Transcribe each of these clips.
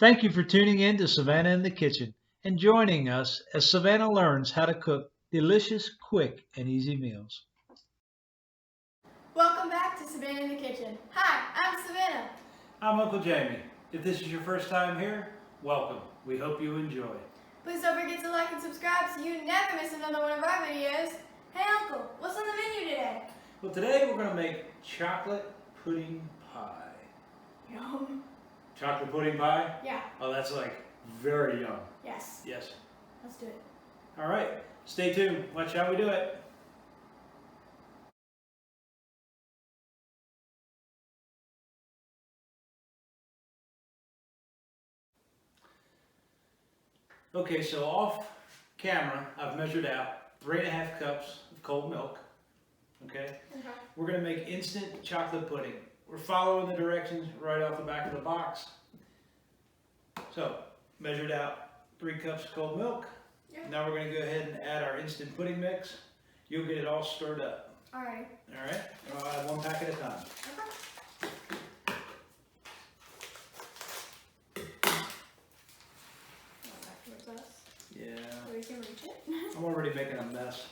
Thank you for tuning in to Savannah in the Kitchen and joining us as Savannah learns how to cook delicious, quick, and easy meals. Welcome back to Savannah in the Kitchen. Hi, I'm Savannah. I'm Uncle Jamie. If this is your first time here, welcome. We hope you enjoy. Please don't forget to like and subscribe so you never miss another one of our videos. Hey Uncle, what's on the menu today? Well, today we're going to make chocolate pudding pie. Yum. Chocolate pudding pie? Yeah. Oh, that's like very yum. Yes. Yes. Let's do it. All right. Stay tuned. Watch how we do it. Okay, so off camera, I've measured out 3.5 cups of cold milk. Okay? We're going to make instant chocolate pudding. We're following the directions right off the back of the box. So, measured out 3 cups of cold milk. Yep. Now we're going to go ahead and add our instant pudding mix. You'll get it all stirred up. Alright. All right? I'll add 1 pack at a time. Okay. Back towards us. Yeah. So we can reach it. I'm already making a mess.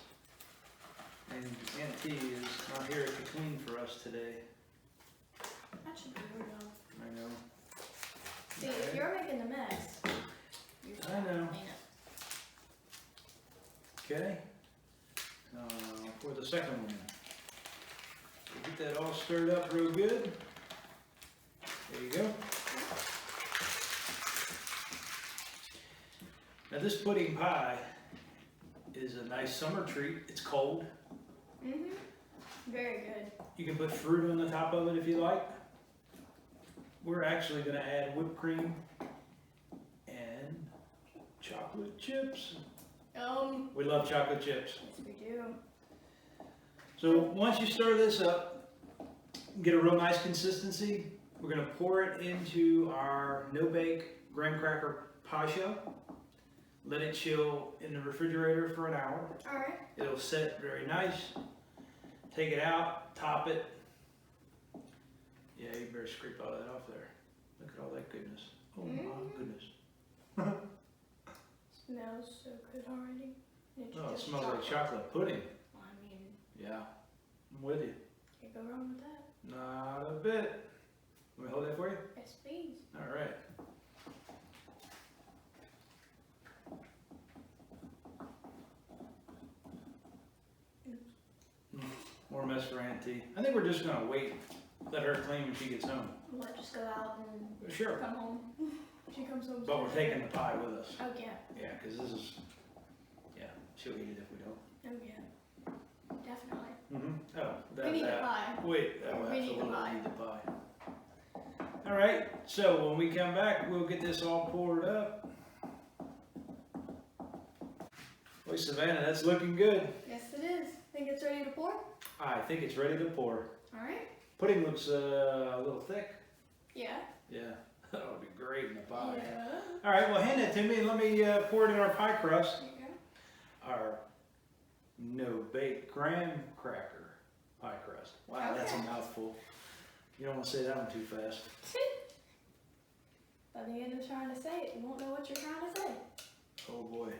And Aunt T is not here to clean for us today. That should be your job. I know. See, if you're making the mess, you should I know. clean it. Okay. For the second one. Get that all stirred up real good. There you go. Now this pudding pie is a nice summer treat. It's cold. Very good. You can put fruit on the top of it if you like. We're actually going to add whipped cream and chocolate chips. We love chocolate chips. Yes we do. So once you stir this up, get a real nice consistency, we're going to pour it into our no-bake graham cracker pie shell. Let it chill in the refrigerator for an hour. Alright. It'll set very nice. Take it out, top it. Yeah, you better scrape all that off there. Look at all that goodness. Oh my goodness. Smells so good already. Oh, it smells like chocolate pudding. I mean, Yeah, I'm with you. can't go wrong with that. Not a bit. Let me hold that for you? Yes, please. All right. More mess for Aunt T. I think we're just gonna wait. Let her clean when she gets home. We'll just go out and Sure. come home. She comes home. But we're taking the pie with us. Oh yeah. Yeah, because this is, yeah, she'll eat it if we don't. Oh yeah. Definitely. Oh, that, We need the pie. Wait, that will We need the absolutely pie. need the pie. All right, so when we come back, we'll get this all poured up. Boy, Savannah, that's looking good. Yes, it is. Think it's ready to pour? I think it's ready to pour. All right. Pudding looks a little thick. Yeah. Yeah, that would be great in the pie. Yeah. All right, well, hand it to me and let me pour it in our pie crust. There you go. Our no-bake graham cracker pie crust. Wow, that's a Okay. mouthful. You don't want to say that one too fast. By the end of trying to say it, you won't know what you're trying to say. Oh boy. It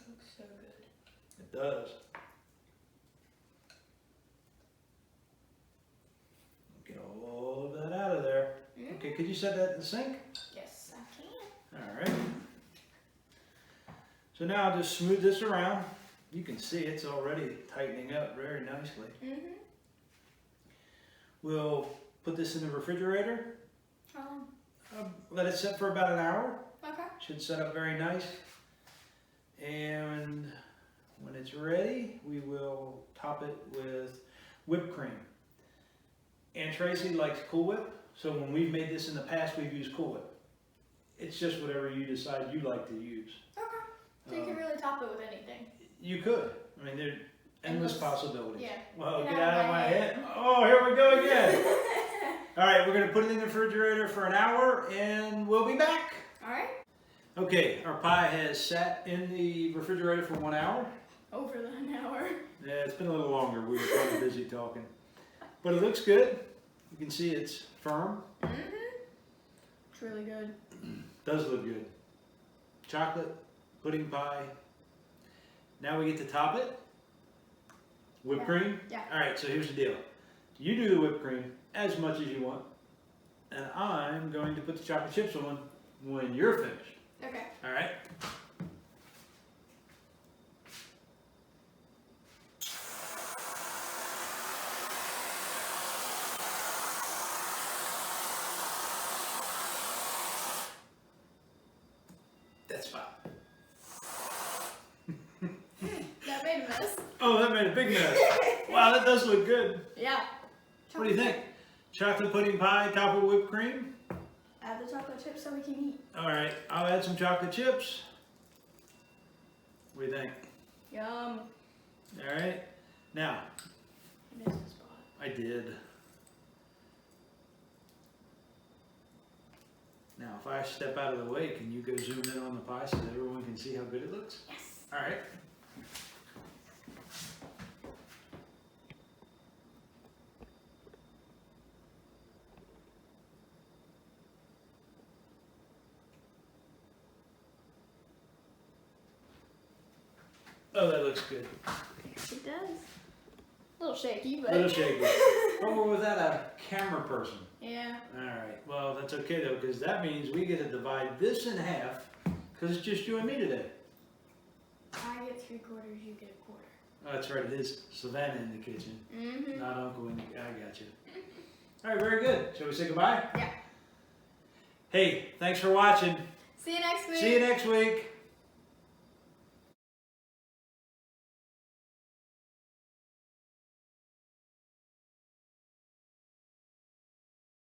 looks so good. It does. Get all of that out of there. Okay, could you set that in the sink? Yes, I can. All right. So now I'll just smooth this around. You can see it's already tightening up very nicely. We'll put this in the refrigerator. Let it sit for about an hour. Okay. Should set up very nice. And when it's ready, we will top it with whipped cream. Aunt Tracy likes Cool Whip, so when we've made this in the past, we've used Cool Whip. It's just whatever you decide you like to use. Okay. So you can really top it with anything. You could. I mean, there are endless possibilities. Yeah. Well, Get get out out of of my my head. head. Oh, here we go again. All right, we're going to put it in the refrigerator for an hour, and we'll be back. All right. Okay, our pie has sat in the refrigerator for 1 hour. Over an hour. Yeah, it's been a little longer. We were kind of busy talking. But it looks good. You can see it's firm. It's really good. Does look good. Chocolate pudding pie. Now we get to top it. Whipped cream? Yeah. Alright, so here's the deal. You do the whipped cream as much as you want. And I'm going to put the chocolate chips on when you're finished. Okay. Alright? That's fine. That made a mess. Oh, that made a big mess. Wow, that does look good. Yeah. What do you think? Chocolate pudding pie, top with whipped cream? Add the chocolate chips so we can eat. Alright, I'll add some chocolate chips. What do you think? Yum. Alright, now, I missed the spot. I did. Now, if I step out of the way, can you go zoom in on the pie so that everyone can see how good it looks? Yes. Alright. Oh, that looks good. It does. A little shaky, but. A little shaky. But we're without a camera person. Yeah. Alright, well, that's okay though, because that means we get to divide this in half, because it's just you and me today. I get 3/4, you get 1/4. Oh, that's right, it is Savannah in the kitchen, Mm-hmm. not Uncle in the I got you. Alright, very good. Shall we say goodbye? Yeah. Hey, thanks for watching. See you next week. See you next week.